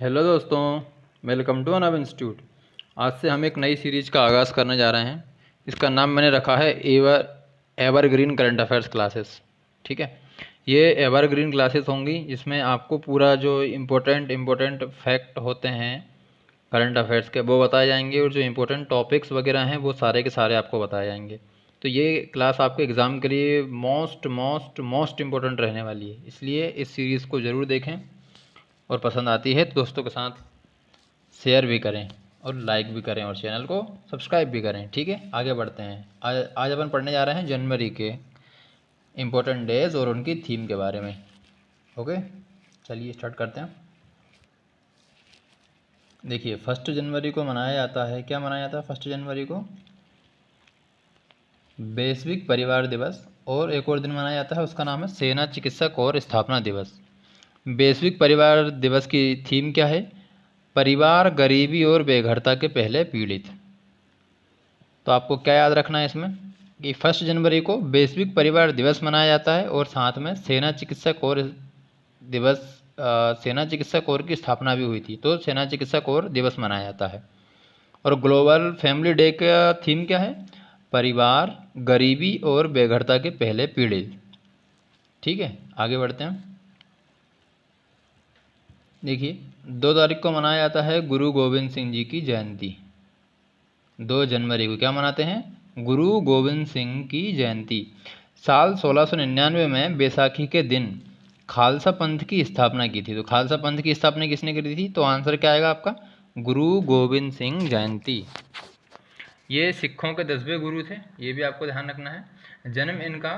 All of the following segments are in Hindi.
हेलो दोस्तों, वेलकम टू अनब इंस्टीट्यूट। आज से हम एक नई सीरीज़ का आगाज़ करने जा रहे हैं। इसका नाम मैंने रखा है एवरग्रीन करंट अफेयर्स क्लासेस। ठीक है, ये एवरग्रीन क्लासेस होंगी जिसमें आपको पूरा जो इम्पोर्टेंट फैक्ट होते हैं करंट अफेयर्स के वो बताए जाएंगे और जो इम्पोर्टेंट टॉपिक्स वगैरह हैं वो सारे के सारे आपको बताए जाएंगे। तो ये क्लास आपके एग्ज़ाम के लिए मोस्ट इम्पोर्टेंट रहने वाली है, इसलिए इस सीरीज़ को ज़रूर देखें और पसंद आती है तो दोस्तों के साथ शेयर भी करें और लाइक भी करें और चैनल को सब्सक्राइब भी करें। ठीक है, आगे बढ़ते हैं। आज अपन पढ़ने जा रहे हैं जनवरी के इम्पोर्टेंट डेज और उनकी थीम के बारे में। ओके, चलिए स्टार्ट करते हैं। देखिए, 1 जनवरी को मनाया जाता है, क्या मनाया जाता है 1 जनवरी को? वैश्विक परिवार दिवस। और एक और दिन मनाया जाता है, उसका नाम है सेना चिकित्सक और स्थापना दिवस। वैश्विक परिवार दिवस की थीम क्या है? परिवार गरीबी और बेघरता के पहले पीड़ित। तो आपको क्या याद रखना है इसमें कि 1 जनवरी को वैश्विक परिवार दिवस मनाया जाता है और साथ में सेना चिकित्सक और दिवस सेना चिकित्सक और की स्थापना भी हुई थी, तो सेना चिकित्सक और दिवस मनाया जाता है। और ग्लोबल फैमिली डे का थीम क्या है? परिवार गरीबी और बेघरता के पहले पीड़ित। ठीक है, आगे बढ़ते हैं। देखिए, 2 तारीख को मनाया जाता है गुरु गोविंद सिंह जी की जयंती। 2 जनवरी को क्या मनाते हैं? गुरु गोविंद सिंह की जयंती। साल 1699 में बैसाखी के दिन खालसा पंथ की स्थापना की थी। तो खालसा पंथ की स्थापना किसने करी थी? तो आंसर क्या आएगा आपका? गुरु गोविंद सिंह जयंती। ये सिखों के 10वें गुरु थे, ये भी आपको ध्यान रखना है। जन्म इनका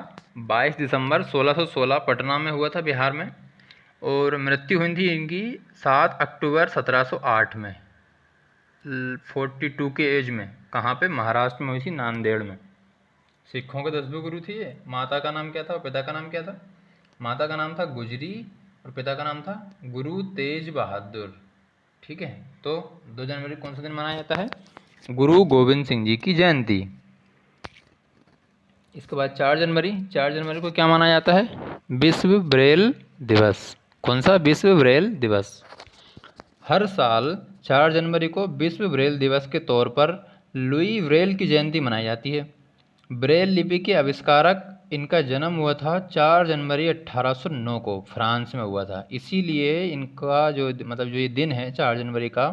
22 दिसंबर 1616 पटना में हुआ था, बिहार में। और मृत्यु हुई थी इनकी 7 अक्टूबर 1708 में, 42 के एज में। कहाँ पे? महाराष्ट्र में हुई थी, नांदेड़ में। सिखों के 10वें गुरु थे ये। माता का नाम क्या था और पिता का नाम क्या था? माता का नाम था गुजरी और पिता का नाम था गुरु तेज बहादुर। ठीक है, तो 2 जनवरी कौन सा दिन मनाया जाता है? गुरु गोविंद सिंह जी की जयंती। इसके बाद 4 जनवरी। 4 जनवरी को क्या मनाया जाता है? विश्व ब्रेल दिवस। कौन सा? विश्व ब्रेल दिवस। हर साल 4 जनवरी को विश्व ब्रेल दिवस के तौर पर लुई ब्रेल की जयंती मनाई जाती है। ब्रेल लिपि के आविष्कारक, इनका जन्म हुआ था 4 जनवरी 1809 को, फ्रांस में हुआ था। इसीलिए इनका जो जो ये दिन है 4 जनवरी का,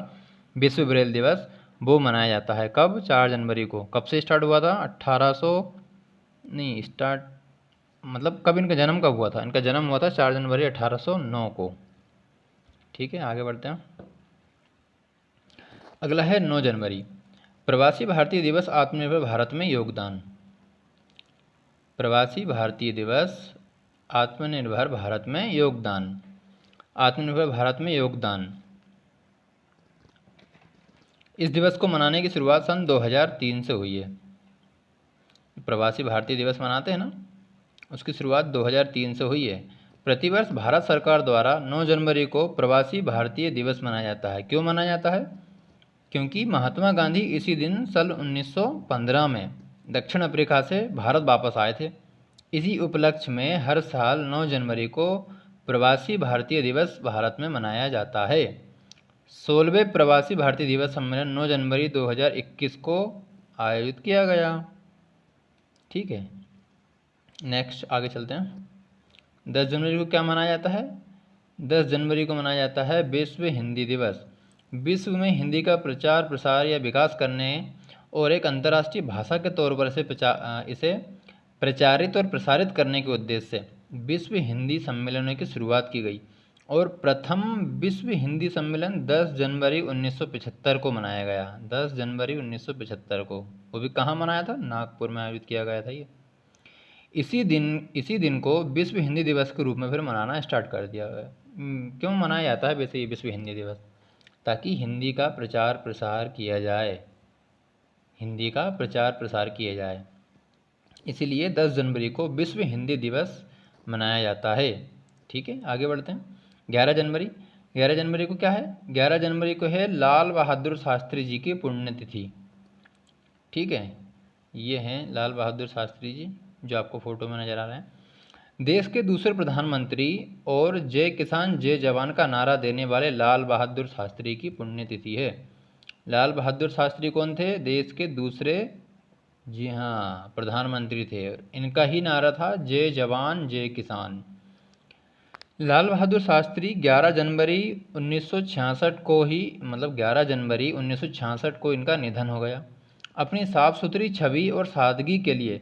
विश्व ब्रेल दिवस, वो मनाया जाता है। कब? 4 जनवरी को। कब से स्टार्ट हुआ था? 1800 नहीं, स्टार्ट कब इनका जन्म कब हुआ था? इनका जन्म हुआ था 4 जनवरी 1809 को। ठीक है, आगे बढ़ते हैं। अगला है 9 जनवरी, प्रवासी भारतीय दिवस, आत्मनिर्भर भारत में योगदान। प्रवासी भारतीय दिवस, आत्मनिर्भर भारत में योगदान। आत्मनिर्भर भारत में योगदान। इस दिवस को मनाने की शुरुआत सन 2003 से हुई है। प्रवासी भारतीय दिवस मनाते हैं ना, उसकी शुरुआत 2003 से हुई है। प्रतिवर्ष भारत सरकार द्वारा 9 जनवरी को प्रवासी भारतीय दिवस मनाया जाता है। क्यों मनाया जाता है? क्योंकि महात्मा गांधी इसी दिन सन 1915 में दक्षिण अफ्रीका से भारत वापस आए थे। इसी उपलक्ष्य में हर साल 9 जनवरी को प्रवासी भारतीय दिवस भारत में मनाया जाता है। 16वें प्रवासी भारतीय दिवस सम्मेलन 9 जनवरी 2021 को आयोजित किया गया। ठीक है, नेक्स्ट आगे चलते हैं। 10 जनवरी को क्या मनाया जाता है? 10 जनवरी को मनाया जाता है विश्व हिंदी दिवस। विश्व में हिंदी का प्रचार प्रसार या विकास करने और एक अंतर्राष्ट्रीय भाषा के तौर पर इसे प्रचारित और प्रसारित करने के उद्देश्य से विश्व हिंदी सम्मेलनों की शुरुआत की गई। और प्रथम विश्व हिंदी सम्मेलन 10 जनवरी 1975 को मनाया गया। 10 जनवरी 1975 को, वो भी कहाँ मनाया था? नागपुर में आयोजित किया गया था ये। इसी दिन को विश्व हिंदी दिवस के रूप में फिर मनाना स्टार्ट कर दिया गया। क्यों मनाया जाता है वैसे ये विश्व हिंदी दिवस? ताकि हिंदी का प्रचार प्रसार किया जाए, हिंदी का प्रचार प्रसार किया जाए, इसीलिए 10 जनवरी को विश्व हिंदी दिवस मनाया जाता है। ठीक है, आगे बढ़ते हैं। 11 जनवरी। 11 जनवरी को क्या है? 11 जनवरी को है लाल बहादुर शास्त्री जी की पुण्यतिथि। ठीक है, ये हैं लाल बहादुर शास्त्री जी जो आपको फ़ोटो में नज़र आ रहे हैं। देश के दूसरे प्रधानमंत्री और जय किसान जय जवान का नारा देने वाले लाल बहादुर शास्त्री की पुण्यतिथि है। लाल बहादुर शास्त्री कौन थे? देश के दूसरे, जी हाँ, प्रधानमंत्री थे। इनका ही नारा था जय जवान जय किसान। लाल बहादुर शास्त्री 11 जनवरी 1966 को ही, मतलब 11 जनवरी 1966 को इनका निधन हो गया। अपनी साफ सुथरी छवि और सादगी के लिए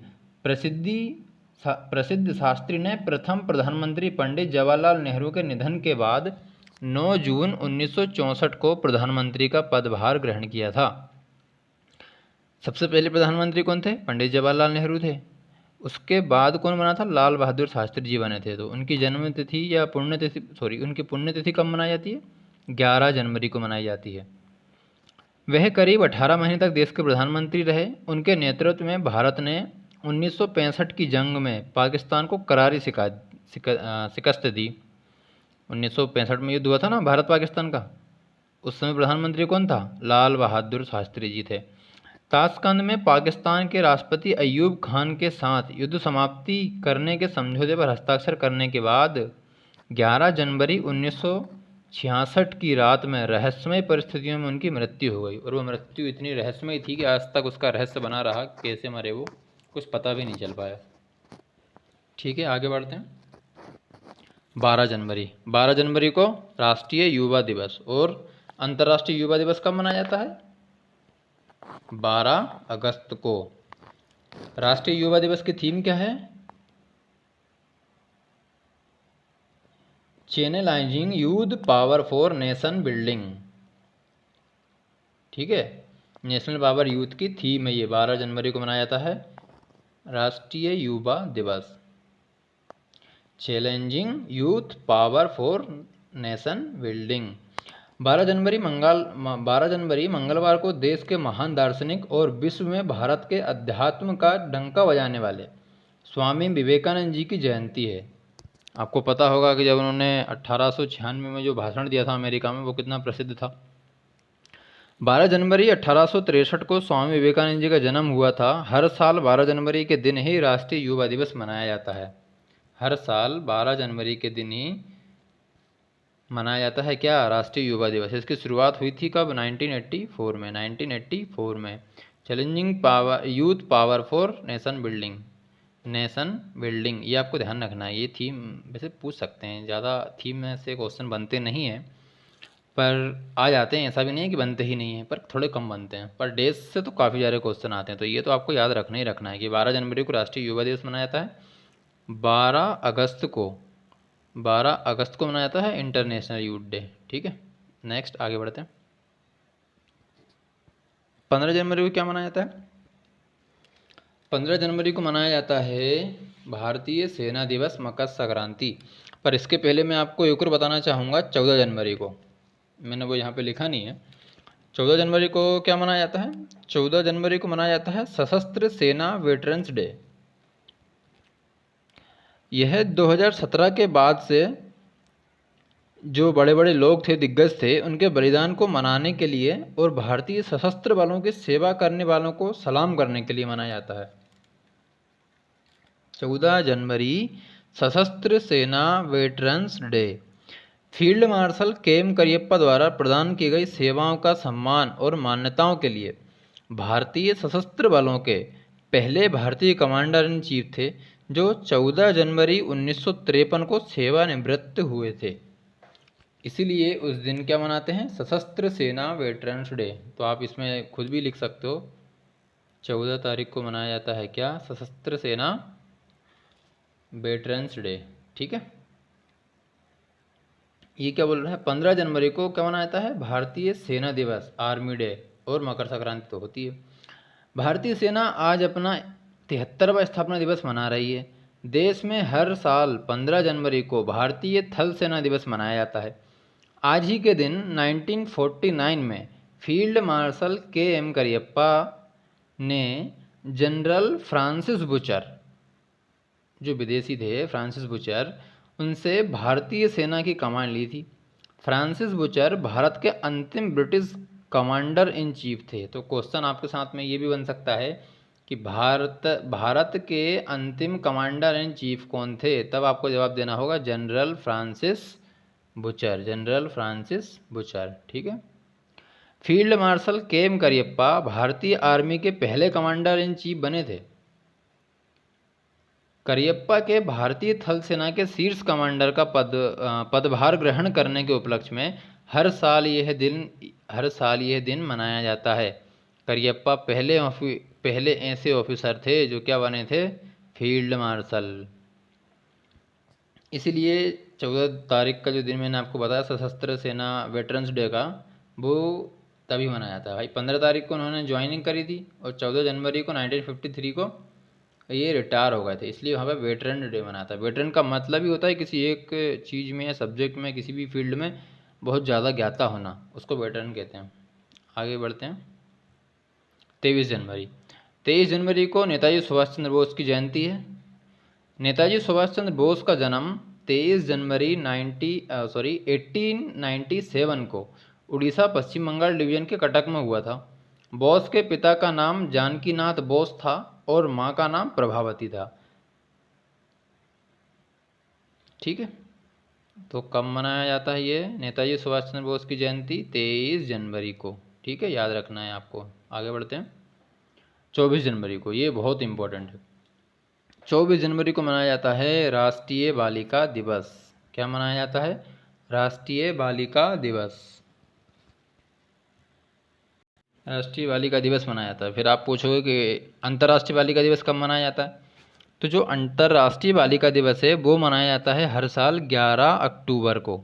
प्रसिद्ध शास्त्री ने प्रथम प्रधानमंत्री पंडित जवाहरलाल नेहरू के निधन के बाद 9 जून 1964 को प्रधानमंत्री का पदभार ग्रहण किया था। सबसे पहले प्रधानमंत्री कौन थे? पंडित जवाहरलाल नेहरू थे। उसके बाद कौन बना था? लाल बहादुर शास्त्री जी बने थे। तो उनकी जन्मतिथि या पुण्यतिथि, उनकी पुण्यतिथि कब मनाई जाती है? 11 जनवरी को मनाई जाती है। वह करीब 18 महीने तक देश के प्रधानमंत्री रहे। उनके नेतृत्व में भारत ने 1965 की जंग में पाकिस्तान को करारी शिकस्त दी। 1965 में युद्ध हुआ था ना भारत पाकिस्तान का। उस समय प्रधानमंत्री कौन था? लाल बहादुर शास्त्री जी थे। ताशकंद में पाकिस्तान के राष्ट्रपति अयूब खान के साथ युद्ध समाप्ति करने के समझौते पर हस्ताक्षर करने के बाद 11 जनवरी 1966 की रात में रहस्यमय परिस्थितियों में उनकी मृत्यु हो गई। और वो मृत्यु इतनी रहस्यमय थी कि आज तक उसका रहस्य बना रहा, कैसे मरे वो कुछ पता भी नहीं चल पाया। ठीक है, आगे बढ़ते हैं। 12 जनवरी को राष्ट्रीय युवा दिवस। और अंतर्राष्ट्रीय युवा दिवस कब मनाया जाता है? 12 अगस्त को। राष्ट्रीय युवा दिवस की थीम क्या है? Channelising youth power for nation building. ठीक है, नेशनल पावर यूथ की थीम है ये। 12 जनवरी को मनाया जाता है राष्ट्रीय युवा दिवस। Challenging youth power for nation building. 12 जनवरी मंगलवार को देश के महान दार्शनिक और विश्व में भारत के अध्यात्म का डंका बजाने वाले स्वामी विवेकानंद जी की जयंती है। आपको पता होगा कि जब उन्होंने 1896 में जो भाषण दिया था अमेरिका में, वो कितना प्रसिद्ध था। 12 जनवरी 1863 को स्वामी विवेकानंद जी का जन्म हुआ था। हर साल 12 जनवरी के दिन ही राष्ट्रीय युवा दिवस मनाया जाता है। हर साल 12 जनवरी के दिन ही मनाया जाता है क्या? राष्ट्रीय युवा दिवस। इसकी शुरुआत हुई थी कब? 1984 में। Challenging power youth power for nation building, ये आपको ध्यान रखना है। ये थीम वैसे पूछ सकते हैं, ज़्यादा थीम में से क्वेश्चन बनते नहीं हैं, पर आ जाते हैं। ऐसा भी नहीं है कि बनते ही नहीं हैं, पर थोड़े कम बनते हैं। पर डेज से तो काफ़ी सारे क्वेश्चन आते हैं। तो ये तो आपको याद रखना ही रखना है कि 12 जनवरी को राष्ट्रीय युवा दिवस मनाया जाता है। 12 अगस्त को मनाया जाता है इंटरनेशनल यूथ डे। ठीक है, नेक्स्ट आगे बढ़ते हैं। 15 जनवरी को क्या मनाया जाता है? 15 जनवरी को मनाया जाता है भारतीय सेना दिवस, मकर संक्रांति। पर इसके पहले मैं आपको एक और बताना चाहूँगा। 14 जनवरी को, मैंने वो यहाँ पे लिखा नहीं है। 14 जनवरी को क्या मनाया जाता है? 14 जनवरी को मनाया जाता है सशस्त्र सेना वेटरन्स डे। यह 2017 के बाद से जो बड़े बड़े लोग थे, दिग्गज थे, उनके बलिदान को मनाने के लिए और भारतीय सशस्त्र बलों की सेवा करने वालों को सलाम करने के लिए मनाया जाता है। 14 जनवरी सशस्त्र सेना veterans day. Field marshal KM. Cariappa द्वारा प्रदान की गई सेवाओं का सम्मान और मान्यताओं के लिए भारतीय सशस्त्र बलों के पहले भारतीय कमांडर इन चीफ थे, जो 14 जनवरी 1953 को सेवानिवृत्त हुए थे। इसीलिए उस दिन क्या मनाते हैं? सशस्त्र सेना वेटरन्स डे। तो आप इसमें खुद भी लिख सकते हो, 14 तारीख को मनाया जाता है क्या? सशस्त्र सेना वेटरन्स डे। ठीक है, ये क्या बोल रहा है? 15 जनवरी को क्या मनाया जाता है? भारतीय सेना दिवस, आर्मी डे। और मकर संक्रांति तो होती है। भारतीय सेना आज अपना 73वां स्थापना दिवस मना रही है। देश में हर साल 15 जनवरी को भारतीय थल सेना दिवस मनाया जाता है। आज ही के दिन 1949 में फील्ड मार्शल के.एम. करियप्पा ने जनरल फ्रांसिस बुचर, जो विदेशी थे, फ्रांसिस बुचर, उनसे भारतीय सेना की कमान ली थी। फ्रांसिस बुचर भारत के अंतिम ब्रिटिश कमांडर इन चीफ थे। तो क्वेश्चन आपके साथ में ये भी बन सकता है कि भारत के अंतिम कमांडर इन चीफ कौन थे, तब आपको जवाब देना होगा general Francis butcher, general Francis butcher. ठीक है। Field marshal KM. करियप्पा भारतीय आर्मी के पहले कमांडर इन चीफ बने थे। करियप्पा के भारतीय थल सेना के शीर्ष कमांडर का पदभार ग्रहण करने के उपलक्ष्य में हर साल यह दिन मनाया जाता है। करियप्पा पहले ऐसे ऑफिसर थे जो क्या बने थे, फील्ड मार्शल। इसलिए 14 तारीख का जो दिन मैंने आपको बताया सशस्त्र सेना वेटरन्स डे का, वो तभी मनाया जाता है भाई। 15 तारीख को उन्होंने ज्वाइनिंग करी थी और 14 जनवरी को 1953 को ये रिटायर हो गए थे, इसलिए वहाँ पे वेटरन डे मनाता है। वेटरन का मतलब ही होता है किसी एक चीज़ में या सब्जेक्ट में, किसी भी फील्ड में बहुत ज़्यादा ज्ञाता होना, उसको वेटरन कहते हैं। आगे बढ़ते हैं। 23 जनवरी को नेताजी सुभाष चंद्र बोस की जयंती है। नेताजी सुभाष चंद्र बोस का जन्म 23 जनवरी 1897 को उड़ीसा पश्चिम बंगाल डिवीजन के कटक में हुआ था। बोस के पिता का नाम जानकीनाथ बोस था और माँ का नाम प्रभावती था। ठीक है। तो कब मनाया जाता है ये नेताजी सुभाष चंद्र बोस की जयंती? 23 जनवरी को। ठीक है, याद रखना है आपको। आगे बढ़ते हैं। 24 जनवरी को, ये बहुत इंपॉर्टेंट है। 24 जनवरी को मनाया जाता है राष्ट्रीय बालिका दिवस। क्या मनाया जाता है? राष्ट्रीय बालिका दिवस। राष्ट्रीय बालिका दिवस मनाया जाता है। फिर आप पूछोगे कि अंतर्राष्ट्रीय बालिका दिवस कब मनाया जाता है? तो जो अंतर्राष्ट्रीय बालिका दिवस है वो मनाया जाता है हर साल 11 अक्टूबर को।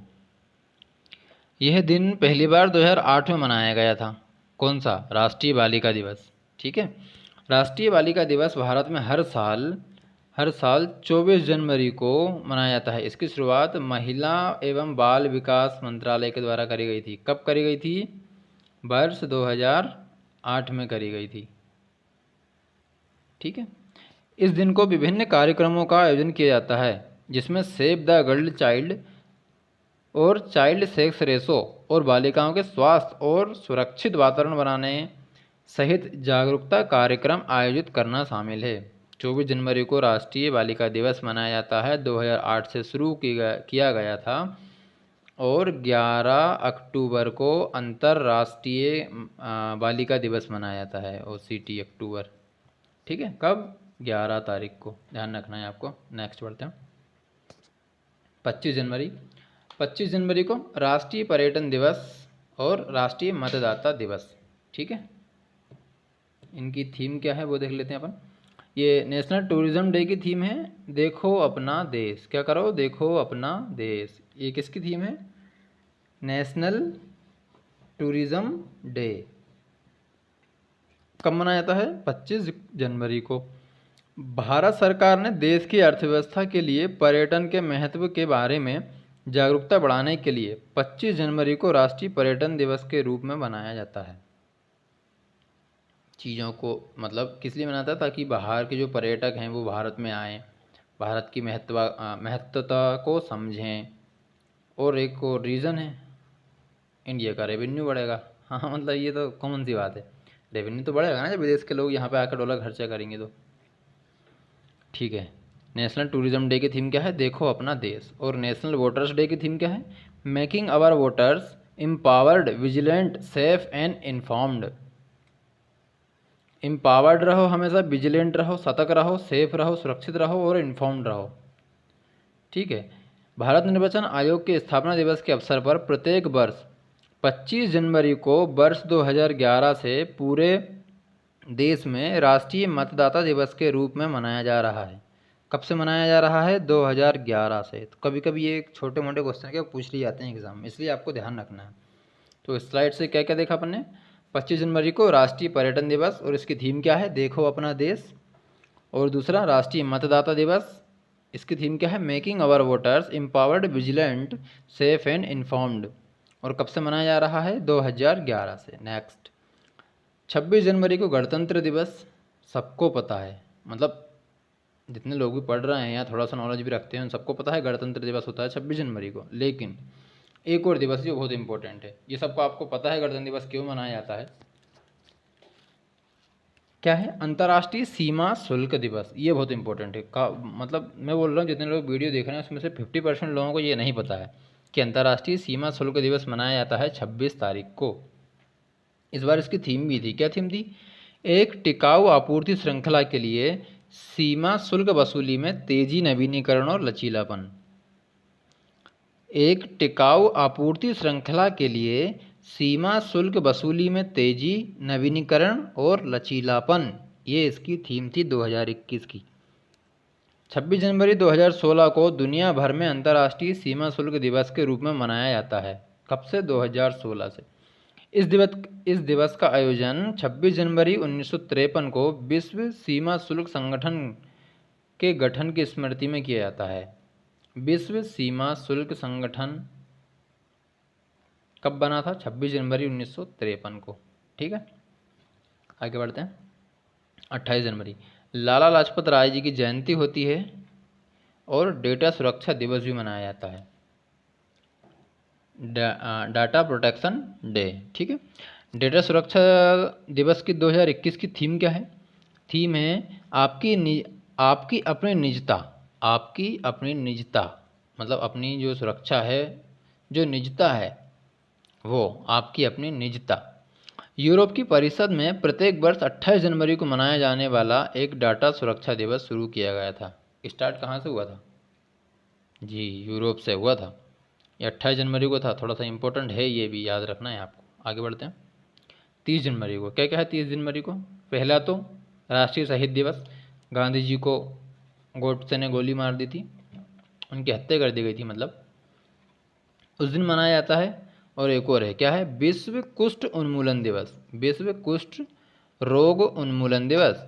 यह दिन पहली बार 2008 में मनाया गया था। कौन सा? राष्ट्रीय बालिका दिवस। ठीक है। राष्ट्रीय बालिका दिवस भारत में हर साल 24 जनवरी को मनाया जाता है। इसकी शुरुआत महिला एवं बाल विकास मंत्रालय के द्वारा करी गई थी। कब करी गई थी? वर्ष 2008 में करी गई थी। ठीक है। इस दिन को विभिन्न कार्यक्रमों का आयोजन किया जाता है, जिसमें सेव द गर्ल चाइल्ड और चाइल्ड सेक्स रेशो और बालिकाओं के स्वास्थ्य और सुरक्षित वातावरण बनाने सहित जागरूकता कार्यक्रम आयोजित करना शामिल है। 24 जनवरी को राष्ट्रीय बालिका दिवस मनाया जाता है। 2008 से शुरू किया गया था और 11 अक्टूबर को अंतर्राष्ट्रीय बालिका दिवस मनाया जाता है, OCT अक्टूबर। ठीक है। कब? 11 तारीख को, ध्यान रखना है आपको। नेक्स्ट बढ़ते हैं। 25 जनवरी को राष्ट्रीय पर्यटन दिवस और राष्ट्रीय मतदाता दिवस। ठीक है। इनकी थीम क्या है वो देख लेते हैं अपन। ये नेशनल टूरिज्म डे की थीम है, देखो अपना देश। क्या करो? देखो अपना देश। ये किसकी थीम है? National tourism day. कब मनाया जाता है? 25 जनवरी को। भारत सरकार ने देश की अर्थव्यवस्था के लिए पर्यटन के महत्व के बारे में जागरूकता बढ़ाने के लिए 25 जनवरी को राष्ट्रीय पर्यटन दिवस के रूप में मनाया जाता है। चीज़ों को मतलब किस लिए मनाता है? ताकि बाहर के जो पर्यटक हैं वो भारत में आएँ, भारत की महत्वता को समझें। और एक और रीज़न है, इंडिया का रेवेन्यू बढ़ेगा। हाँ मतलब ये तो कॉमन सी बात है, रेवेन्यू तो बढ़ेगा ना जब विदेश के लोग यहाँ पे आकर डॉलर खर्चा करेंगे तो। ठीक है। नेशनल टूरिज्म डे की थीम क्या है? देखो अपना देश। और नेशनल वोटर्स डे की थीम क्या है? Making our voters empowered, vigilant, safe and informed. Empowered रहो, हमेशा विजिलेंट रहो, सतर्क रहो, सेफ रहो, सुरक्षित रहो और इन्फॉर्म्ड रहो। ठीक है। भारत निर्वाचन आयोग के स्थापना दिवस के अवसर पर प्रत्येक वर्ष 25 जनवरी को वर्ष 2011 से पूरे देश में राष्ट्रीय मतदाता दिवस के रूप में मनाया जा रहा है। कब से मनाया जा रहा है? 2011 से। तो कभी कभी ये छोटे मोटे क्वेश्चन के पूछ लिए जाते हैं एग्जाम में, इसलिए आपको ध्यान रखना है। तो स्लाइड से क्या क्या देखा अपन ने? 25 जनवरी को राष्ट्रीय पर्यटन दिवस और इसकी थीम क्या है? देखो अपना देश। और दूसरा राष्ट्रीय मतदाता दिवस, इसकी थीम क्या है? Making our voters empowered, vigilant, safe and informed. और कब से मनाया जा रहा है? 2011 से। नेक्स्ट 26 जनवरी को गणतंत्र दिवस। सबको पता है, मतलब जितने लोग भी पढ़ रहे हैं या थोड़ा सा नॉलेज भी रखते हैं उन सबको पता है गणतंत्र दिवस होता है 26 जनवरी को। लेकिन एक और दिवस जो बहुत इंपॉर्टेंट है, ये सबको आपको पता है गणतंत्र दिवस क्यों मनाया जाता है। क्या है? अंतर्राष्ट्रीय सीमा शुल्क दिवस। ये बहुत इंपॉर्टेंट है मतलब मैं बोल रहा हूँ जितने लोग वीडियो देख रहे हैं उसमें से 50% लोगों को ये नहीं पता है कि अंतर्राष्ट्रीय सीमा शुल्क दिवस मनाया जाता है 26 तारीख को। इस बार इसकी थीम भी थी। क्या थीम थी? एक टिकाऊ आपूर्ति श्रृंखला के लिए सीमा शुल्क वसूली में तेजी, नवीनीकरण और लचीलापन। एक टिकाऊ आपूर्ति श्रृंखला के लिए सीमा शुल्क वसूली में तेजी, नवीनीकरण और लचीलापन, ये इसकी थीम थी 2021 की। 26 जनवरी 2016 को दुनिया भर में अंतर्राष्ट्रीय सीमा शुल्क दिवस के रूप में मनाया जाता है। कब से? 2016 से। इस दिवस का आयोजन 26 जनवरी 1953 को विश्व सीमा शुल्क संगठन के गठन की स्मृति में किया जाता है। विश्व सीमा शुल्क संगठन कब बना था? 26 जनवरी 1953 को। ठीक है, आगे बढ़ते हैं। 28 जनवरी लाला लाजपत राय जी की जयंती होती है और डेटा सुरक्षा दिवस भी मनाया जाता है, डाटा प्रोटेक्शन डे। ठीक है, डेटा सुरक्षा दिवस की 2021 की थीम क्या है? थीम है आपकी अपनी निजता। आपकी अपनी निजता मतलब अपनी जो सुरक्षा है, जो निजता है, वो आपकी अपनी निजता। यूरोप की परिषद में प्रत्येक वर्ष 28 जनवरी को मनाया जाने वाला एक डाटा सुरक्षा दिवस शुरू किया गया था। स्टार्ट कहाँ से हुआ था? जी, यूरोप से हुआ था। ये 28 जनवरी को था। थोड़ा सा इंपॉर्टेंट है, ये भी याद रखना है आपको। आगे बढ़ते हैं। 30 जनवरी को क्या क्या है? 30 जनवरी को पहला तो राष्ट्रीय शहीद दिवस। गांधी जी को गोडसे ने गोली मार दी थी, उनकी हत्या कर दी गई थी मतलब, उस दिन मनाया जाता है। और एक और है, क्या है? विश्व कुष्ठ उन्मूलन दिवस। विश्व कुष्ठ रोग उन्मूलन दिवस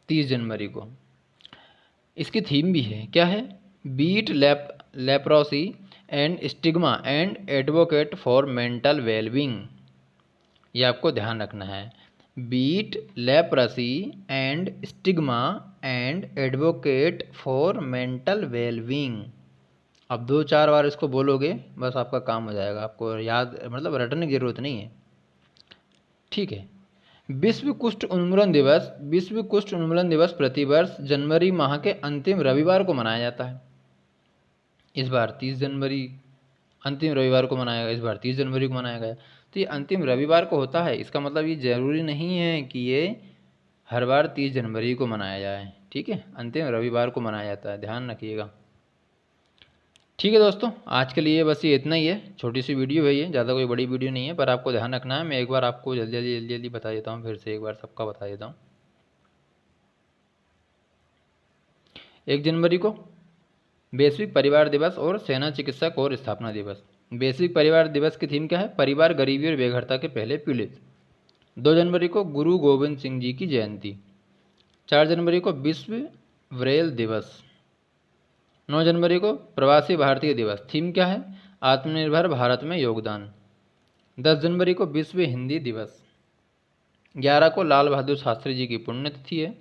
30 जनवरी को। इसकी थीम भी है, क्या है? Beat leprosy and stigma and advocate for mental wellbeing. ये आपको ध्यान रखना है। Beat leprosy and stigma and advocate for mental wellbeing. अब 2-4 बार इसको बोलोगे बस आपका काम हो जाएगा, आपको याद मतलब रटने की जरूरत नहीं है। ठीक है, विश्व कुष्ठ उन्मूलन दिवस। विश्व कुष्ठ उन्मूलन दिवस प्रतिवर्ष जनवरी माह के अंतिम रविवार को मनाया जाता है। इस बार 30 जनवरी अंतिम रविवार को मनाया गया, इस बार 30 जनवरी को मनाया गया। तो ये अंतिम रविवार को होता है, इसका मतलब ये जरूरी नहीं है कि ये हर बार 30 जनवरी को मनाया जाए। ठीक है, अंतिम रविवार को मनाया जाता है, ध्यान रखिएगा। ठीक है दोस्तों, आज के लिए बस ये इतना ही है। छोटी सी वीडियो है ये, ज़्यादा कोई बड़ी वीडियो नहीं है, पर आपको ध्यान रखना है। मैं एक बार आपको जल्दी बता देता हूँ, फिर से एक बार सबका बता देता हूँ। 1 जनवरी को वैश्विक परिवार दिवस और सेना चिकित्सक और स्थापना दिवस। वैश्विक परिवार दिवस की थीम क्या है? परिवार गरीबी और बेघरता के पहले पीड़ित। 2 जनवरी को गुरु गोविंद सिंह जी की जयंती। 4 जनवरी को विश्व ब्रेल दिवस। 9 जनवरी को प्रवासी भारतीय दिवस। थीम क्या है? आत्मनिर्भर भारत में योगदान। 10 जनवरी को विश्व हिंदी दिवस। 11 को लाल बहादुर शास्त्री जी की पुण्यतिथि है।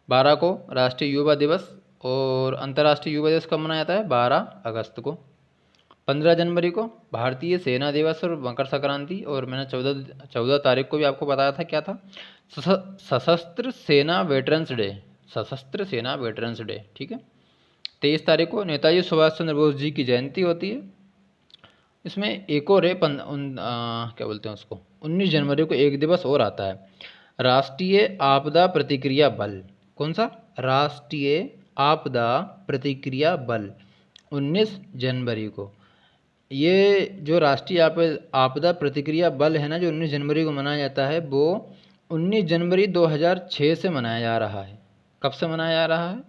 12 को राष्ट्रीय युवा दिवस, और अंतर्राष्ट्रीय युवा दिवस कब मनाया जाता है? 12 अगस्त को। 15 जनवरी को भारतीय सेना दिवस और मकर संक्रांति, और मैंने 14 तारीख को भी आपको बताया था क्या था? सशस्त्र सेना वेटरन्स डे। सशस्त्र सेना वेटरन्स डे। ठीक है, 23 तारीख को नेताजी सुभाष चंद्र बोस जी की जयंती होती है। इसमें एक और है क्या बोलते हैं उसको, 19 जनवरी को एक दिवस और आता है, राष्ट्रीय आपदा प्रतिक्रिया बल। कौन सा? राष्ट्रीय आपदा प्रतिक्रिया बल, 19 जनवरी को। ये जो राष्ट्रीय आपदा प्रतिक्रिया बल है ना, जो 19 जनवरी को मनाया जाता है, वो 19 जनवरी 2006 से मनाया जा रहा है। कब से मनाया जा रहा है?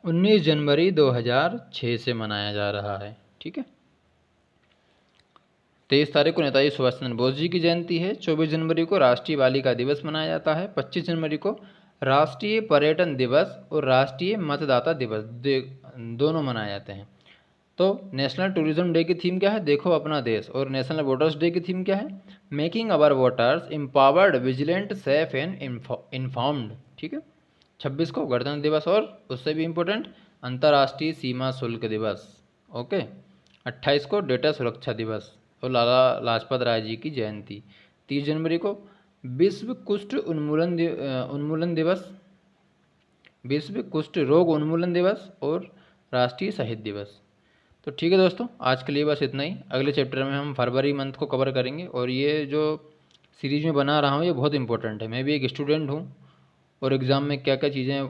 19 जनवरी 2006 से मनाया जा रहा है। ठीक है, 23 तारीख को नेताजी सुभाष चंद्र बोस जी की जयंती है। 24 जनवरी को राष्ट्रीय बालिका दिवस मनाया जाता है। 25 जनवरी को राष्ट्रीय पर्यटन दिवस और राष्ट्रीय मतदाता दिवस दोनों मनाए जाते हैं। तो नेशनल टूरिज्म डे की थीम क्या है? देखो अपना देश। और नेशनल वोटर्स डे की थीम क्या है? Making our voters empowered, vigilant, safe and informed. ठीक है, 26 को गणतंत्र दिवस, और उससे भी इम्पोर्टेंट अंतर्राष्ट्रीय सीमा शुल्क दिवस। ओके, 28 को डेटा सुरक्षा दिवस और लाला लाजपत राय जी की जयंती। 30 जनवरी को विश्व कुष्ठ उन्मूलन दिवस, विश्व कुष्ठ रोग उन्मूलन दिवस और राष्ट्रीय शहीद दिवस। तो ठीक है दोस्तों, आज के लिए बस इतना ही। अगले चैप्टर में हम फरवरी मंथ को कवर करेंगे, और ये जो सीरीज में बना रहा हूँ ये बहुत इंपॉर्टेंट है। मैं भी एक स्टूडेंट हूँ और एग्ज़ाम में क्या क्या चीज़ें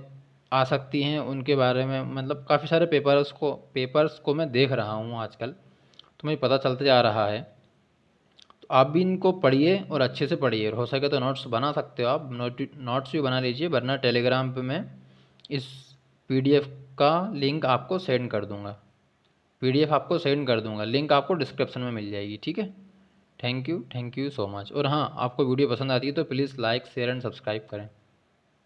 आ सकती हैं उनके बारे में, मतलब काफ़ी सारे पेपर्स को मैं देख रहा हूँ आजकल, तो मुझे पता चलते जा रहा है। तो आप भी इनको पढ़िए और अच्छे से पढ़िए, और हो सके तो नोट्स बना सकते हो आप, नोट्स भी बना लीजिए, वरना टेलीग्राम पे मैं इस पीडीएफ का लिंक आपको सेंड कर दूँगा। पीडीएफ आपको सेंड कर दूंगा, लिंक आपको डिस्क्रिप्शन में मिल जाएगी। ठीक है, थैंक यू सो मच। और हाँ, आपको वीडियो पसंद आती है तो please like share and subscribe करें।